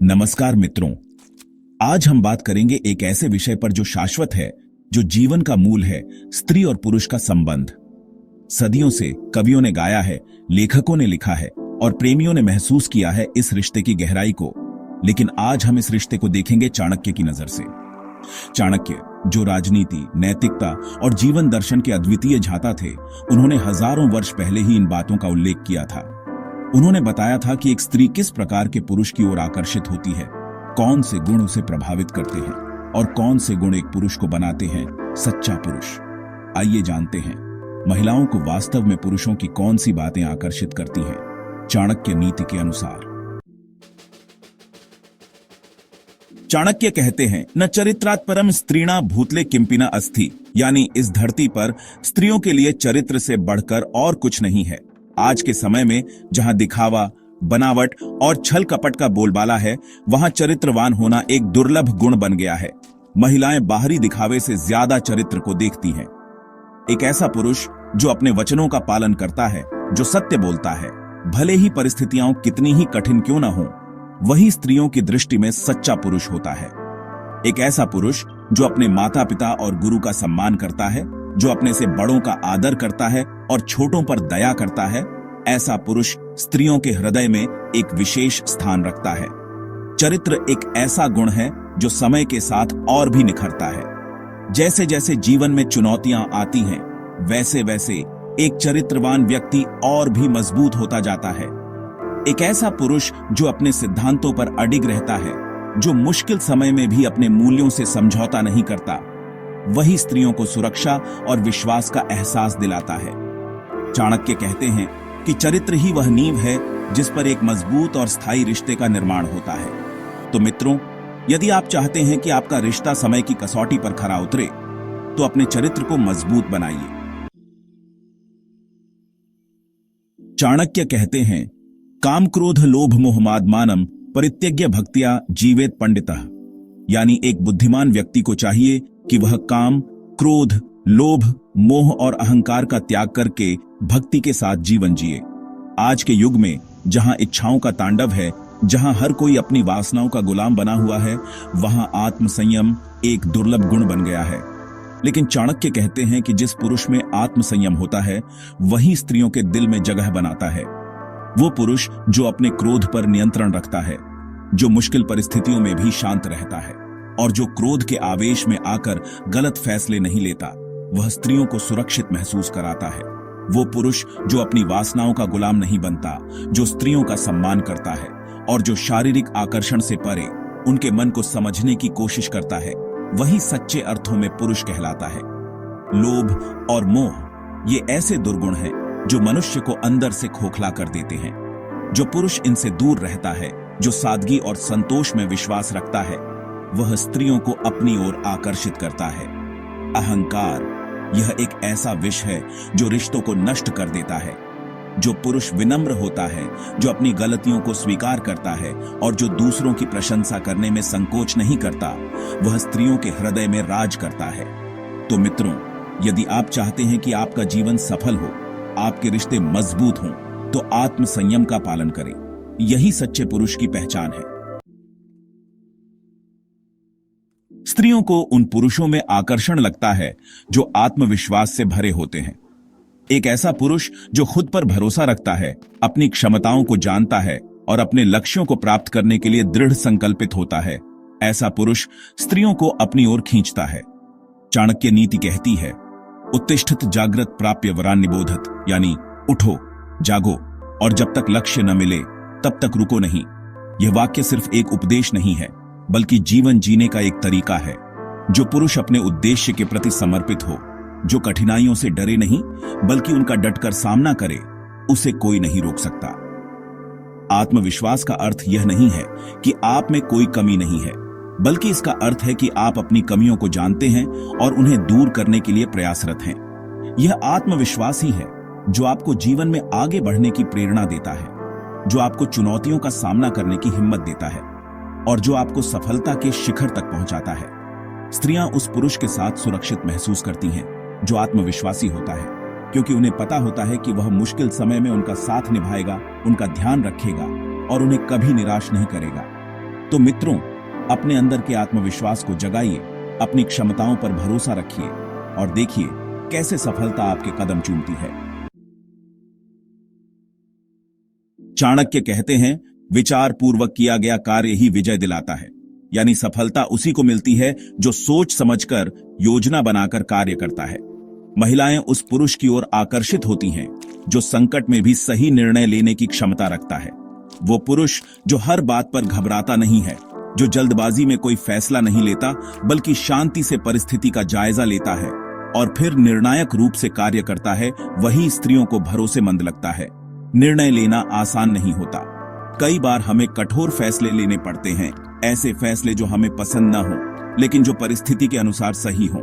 नमस्कार मित्रों, आज हम बात करेंगे एक ऐसे विषय पर जो शाश्वत है, जो जीवन का मूल है, स्त्री और पुरुष का संबंध। सदियों से कवियों ने गाया है, लेखकों ने लिखा है और प्रेमियों ने महसूस किया है इस रिश्ते की गहराई को। लेकिन आज हम इस रिश्ते को देखेंगे चाणक्य की नजर से। चाणक्य, जो राजनीति, नैतिकता और जीवन दर्शन के अद्वितीय झाता थे, उन्होंने हजारों वर्ष पहले ही इन बातों का उल्लेख किया था। उन्होंने बताया था कि एक स्त्री किस प्रकार के पुरुष की ओर आकर्षित होती है, कौन से गुण उसे प्रभावित करते हैं और कौन से गुण एक पुरुष को बनाते हैं सच्चा पुरुष। आइए जानते हैं, महिलाओं को वास्तव में पुरुषों की कौन सी बातें आकर्षित करती हैं, चाणक्य नीति के अनुसार। चाणक्य कहते हैं, न चरित्रात् परम स्त्रीणा भूतले किंपिना अस्ति, यानी इस धरती पर स्त्रियों के लिए चरित्र से बढ़कर और कुछ नहीं है। आज के समय में जहां दिखावा, बनावट और छल कपट का बोलबाला है, वहां चरित्रवान होना एक दुर्लभ गुण बन गया है। महिलाएं बाहरी दिखावे से ज्यादा चरित्र को देखती हैं। एक ऐसा पुरुष जो अपने वचनों का पालन करता है, जो सत्य बोलता है, भले ही परिस्थितियां कितनी ही कठिन क्यों न हो, वही स्त्रियों की दृष्टि में सच्चा पुरुष होता है। एक ऐसा पुरुष जो अपने माता पिता और गुरु का सम्मान करता है, जो अपने से बड़ों का आदर करता है और छोटों पर दया करता है, ऐसा पुरुष स्त्रियों के हृदय में एक विशेष स्थान रखता है। चरित्र एक ऐसा गुण है जो समय के साथ और भी निखरता है। जैसे जैसे जीवन में चुनौतियां आती हैं, वैसे वैसे एक चरित्रवान व्यक्ति और भी मजबूत होता जाता है। एक ऐसा पुरुष जो अपने सिद्धांतों पर अडिग रहता है, जो मुश्किल समय में भी अपने मूल्यों से समझौता नहीं करता, वही स्त्रियों को सुरक्षा और विश्वास का एहसास दिलाता है। चाणक्य कहते हैं कि चरित्र ही वह नींव है जिस पर एक मजबूत और स्थायी रिश्ते का निर्माण होता है। तो मित्रों, यदि आप चाहते हैं कि आपका रिश्ता समय की कसौटी पर खरा उतरे, तो अपने चरित्र को मजबूत बनाइए। चाणक्य कहते हैं, काम क्रोध लोभ मोह मानम परित्यज्य भक्त्या जीवेत पंडितः, यानी एक बुद्धिमान व्यक्ति को चाहिए कि वह काम, क्रोध, लोभ, मोह और अहंकार का त्याग करके भक्ति के साथ जीवन जिए। आज के युग में जहां इच्छाओं का तांडव है, जहां हर कोई अपनी वासनाओं का गुलाम बना हुआ है, वहां आत्मसंयम एक दुर्लभ गुण बन गया है। लेकिन चाणक्य कहते हैं कि जिस पुरुष में आत्मसंयम होता है, वही स्त्रियों के दिल में जगह बनाता है। वो पुरुष जो अपने क्रोध पर नियंत्रण रखता है, जो मुश्किल परिस्थितियों में भी शांत रहता है और जो क्रोध के आवेश में आकर गलत फैसले नहीं लेता, वह स्त्रियों को सुरक्षित महसूस कराता है। वो पुरुष जो अपनी वासनाओं का गुलाम नहीं बनता, जो स्त्रियों का सम्मान करता है और जो शारीरिक आकर्षण से परे उनके मन को समझने की कोशिश करता है, वही सच्चे अर्थों में पुरुष कहलाता है। लोभ और मोह ये ऐसे दुर्गुण हैं जो मनुष्य को अंदर से खोखला कर देते हैं। जो पुरुष इनसे दूर रहता है, जो सादगी और संतोष में विश्वास रखता है, वह स्त्रियों को अपनी ओर आकर्षित करता है। अहंकार यह एक ऐसा विष है जो रिश्तों को नष्ट कर देता है। जो पुरुष विनम्र होता है, जो अपनी गलतियों को स्वीकार करता है और जो दूसरों की प्रशंसा करने में संकोच नहीं करता, वह स्त्रियों के हृदय में राज करता है। तो मित्रों, यदि आप चाहते हैं कि आपका जीवन सफल हो, आपके रिश्ते मजबूत हों, तो आत्मसंयम का पालन करें। यही सच्चे पुरुष की पहचान है। स्त्रियों को उन पुरुषों में आकर्षण लगता है जो आत्मविश्वास से भरे होते हैं। एक ऐसा पुरुष जो खुद पर भरोसा रखता है, अपनी क्षमताओं को जानता है और अपने लक्ष्यों को प्राप्त करने के लिए दृढ़ संकल्पित होता है, ऐसा पुरुष स्त्रियों को अपनी ओर खींचता है। चाणक्य नीति कहती है, उत्तिष्ठत जागृत प्राप्य वरान निबोधत, यानी उठो, जागो और जब तक लक्ष्य न मिले तब तक रुको नहीं। यह वाक्य सिर्फ एक उपदेश नहीं है, बल्कि जीवन जीने का एक तरीका है। जो पुरुष अपने उद्देश्य के प्रति समर्पित हो, जो कठिनाइयों से डरे नहीं बल्कि उनका डटकर सामना करे, उसे कोई नहीं रोक सकता। आत्मविश्वास का अर्थ यह नहीं है कि आप में कोई कमी नहीं है, बल्कि इसका अर्थ है कि आप अपनी कमियों को जानते हैं और उन्हें दूर करने के लिए प्रयासरत हैं। यह आत्मविश्वास ही है जो आपको जीवन में आगे बढ़ने की प्रेरणा देता है, जो आपको चुनौतियों का सामना करने की हिम्मत देता है और जो आपको सफलता के शिखर तक पहुंचाता है। स्त्रियां उस पुरुष के साथ सुरक्षित महसूस करती हैं जो आत्मविश्वासी होता है, क्योंकि उन्हें पता होता है कि वह मुश्किल समय में उनका साथ निभाएगा, उनका ध्यान रखेगा और उन्हें कभी निराश नहीं करेगा। तो मित्रों, अपने अंदर के आत्मविश्वास को जगाइए, अपनी क्षमताओं पर भरोसा रखिए और देखिए कैसे सफलता आपके कदम चूमती है। चाणक्य कहते हैं, विचार पूर्वक किया गया कार्य ही विजय दिलाता है। यानी सफलता उसी को मिलती है जो सोच समझकर, योजना बनाकर कार्य करता है। महिलाएं उस पुरुष की ओर आकर्षित होती हैं जो संकट में भी सही निर्णय लेने की क्षमता रखता है। वो पुरुष जो हर बात पर घबराता नहीं है, जो जल्दबाजी में कोई फैसला नहीं लेता बल्कि शांति से परिस्थिति का जायजा लेता है और फिर निर्णायक रूप से कार्य करता है, वही स्त्रियों को भरोसेमंद लगता है। निर्णय लेना आसान नहीं होता। कई बार हमें कठोर फैसले लेने पड़ते हैं, ऐसे फैसले जो हमें पसंद न हो लेकिन जो परिस्थिति के अनुसार सही हो।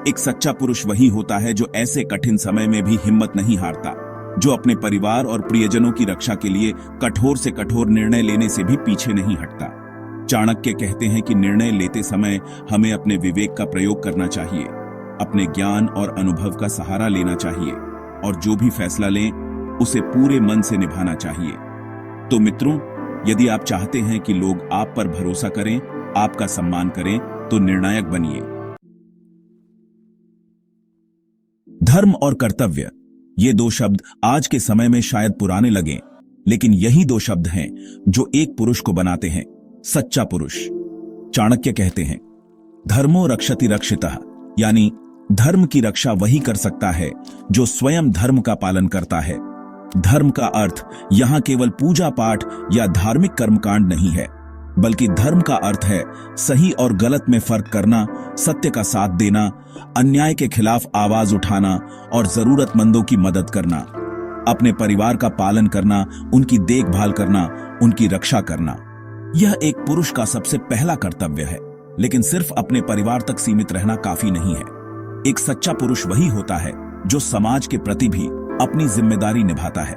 एक सच्चा पुरुष वही होता है जो ऐसे कठिन समय में भी हिम्मत नहीं हारता, जो अपने परिवार और प्रियजनों की रक्षा के लिए कठोर से कठोर निर्णय लेने से भी पीछे नहीं हटता। चाणक्य कहते हैं कि निर्णय लेते समय हमें अपने विवेक का प्रयोग करना चाहिए, अपने ज्ञान और अनुभव का सहारा लेना चाहिए और जो भी फैसला लें उसे पूरे मन से निभाना चाहिए। तो मित्रों, यदि आप चाहते हैं कि लोग आप पर भरोसा करें, आपका सम्मान करें, तो निर्णायक बनिए। धर्म और कर्तव्य, ये दो शब्द आज के समय में शायद पुराने लगें, लेकिन यही दो शब्द हैं जो एक पुरुष को बनाते हैं सच्चा पुरुष। चाणक्य कहते हैं, धर्मो रक्षति रक्षितः, यानी धर्म की रक्षा वही कर सकता है जो स्वयं धर्म का पालन करता है। धर्म का अर्थ यहां केवल पूजा पाठ या धार्मिक कर्मकांड नहीं है, बल्कि धर्म का अर्थ है सही और गलत में फर्क करना, सत्य का साथ देना, अन्याय के खिलाफ आवाज उठाना और जरूरतमंदों की मदद करना, अपने परिवार का पालन करना, उनकी देखभाल करना, उनकी रक्षा करना। यह एक पुरुष का सबसे पहला कर्तव्य है। लेकिन सिर्फ अपने परिवार तक सीमित रहना काफी नहीं है। एक सच्चा पुरुष वही होता है जो समाज के प्रति भी अपनी जिम्मेदारी निभाता है,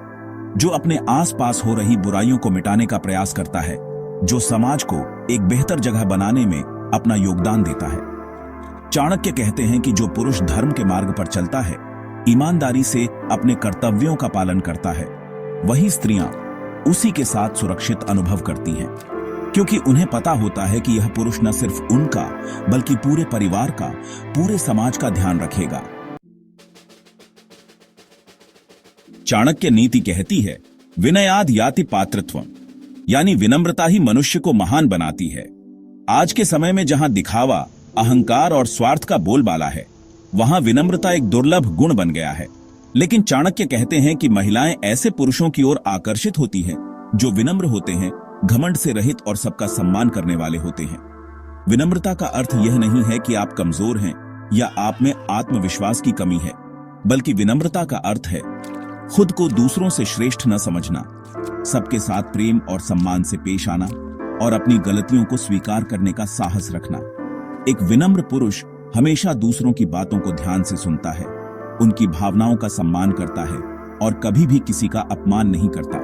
जो अपने आसपास हो रही बुराइयों को मिटाने का प्रयास करता है, जो समाज को एक बेहतर जगह बनाने में अपना योगदान देता है। चाणक्य कहते हैं कि जो पुरुष धर्म के मार्ग पर चलता है, ईमानदारी से अपने कर्तव्यों का पालन करता है, वही स्त्रियां उसी के साथ सुरक्षित अनुभव करती हैं, क्योंकि उन्हें पता होता है कि यह पुरुष न सिर्फ उनका बल्कि पूरे परिवार का, पूरे समाज का ध्यान रखेगा। चाणक्य नीति कहती है, विनयाद याति पात्रत्वम, यानी विनम्रता ही मनुष्य को महान बनाती है। आज के समय में जहां दिखावा, अहंकार और स्वार्थ का बोलबाला है, वहां विनम्रता एक दुर्लभ गुण बन गया है। लेकिन चाणक्य कहते हैं कि महिलाएं ऐसे पुरुषों की ओर आकर्षित होती हैं जो विनम्र होते हैं, घमंड से रहित और सबका सम्मान करने वाले होते हैं। विनम्रता का अर्थ यह नहीं है कि आप कमजोर हैं या आप में आत्मविश्वास की कमी है, बल्कि विनम्रता का अर्थ है खुद को दूसरों से श्रेष्ठ न समझना, सबके साथ प्रेम और सम्मान से पेश आना और अपनी गलतियों को स्वीकार करने का साहस रखना। एक विनम्र पुरुष हमेशा दूसरों की बातों को ध्यान से सुनता है, उनकी भावनाओं का सम्मान करता है और कभी भी किसी का अपमान नहीं करता।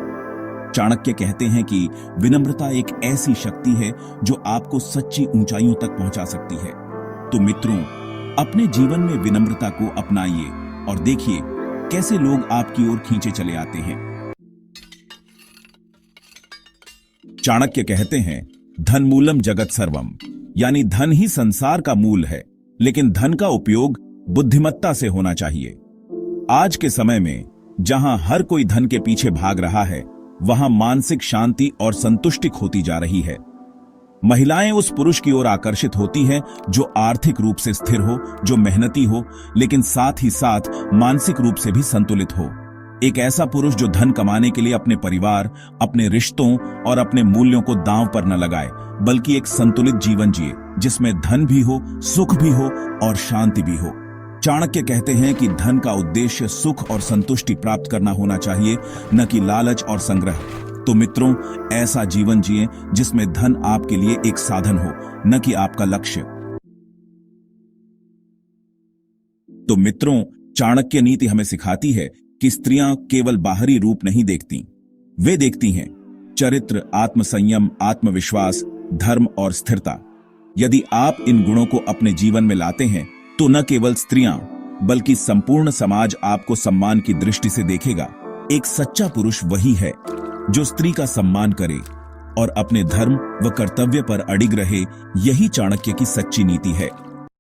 चाणक्य कहते हैं कि विनम्रता एक ऐसी शक्ति है जो आपको सच्ची ऊंचाइयों तक पहुंचा सकती है। तो मित्रों, अपने जीवन में विनम्रता को अपनाइए और देखिए कैसे लोग आपकी ओर खींचे चले आते हैं। चाणक्य कहते हैं, धन मूलम जगत सर्वम, यानी धन ही संसार का मूल है, लेकिन धन का उपयोग बुद्धिमत्ता से होना चाहिए। आज के समय में जहां हर कोई धन के पीछे भाग रहा है, वहां मानसिक शांति और संतुष्टि खोती जा रही है। महिलाएं उस पुरुष की ओर आकर्षित होती हैं जो आर्थिक रूप से स्थिर हो, जो मेहनती हो, लेकिन साथ ही साथ मानसिक रूप से भी संतुलित हो। एक ऐसा पुरुष जो धन कमाने के लिए अपने परिवार, अपने रिश्तों और अपने मूल्यों को दांव पर न लगाए, बल्कि एक संतुलित जीवन जिए जिसमें धन भी हो, सुख भी हो और शांति भी हो। चाणक्य कहते हैं कि धन का उद्देश्य सुख और संतुष्टि प्राप्त करना होना चाहिए, न कि लालच और संग्रह। तो मित्रों, ऐसा जीवन जिए जिसमें धन आपके लिए एक साधन हो, न कि आपका लक्ष्य। तो मित्रों, चाणक्य नीति हमें सिखाती है कि स्त्रियां केवल बाहरी रूप नहीं देखती, वे देखती हैं चरित्र, आत्मसंयम, आत्मविश्वास, धर्म और स्थिरता। यदि आप इन गुणों को अपने जीवन में लाते हैं तो न केवल स्त्रियां बल्कि संपूर्ण समाज आपको सम्मान की दृष्टि से देखेगा। एक सच्चा पुरुष वही है जो स्त्री का सम्मान करे, और अपने धर्म व कर्तव्य पर अडिग रहे, यही चाणक्य की सच्ची नीति है।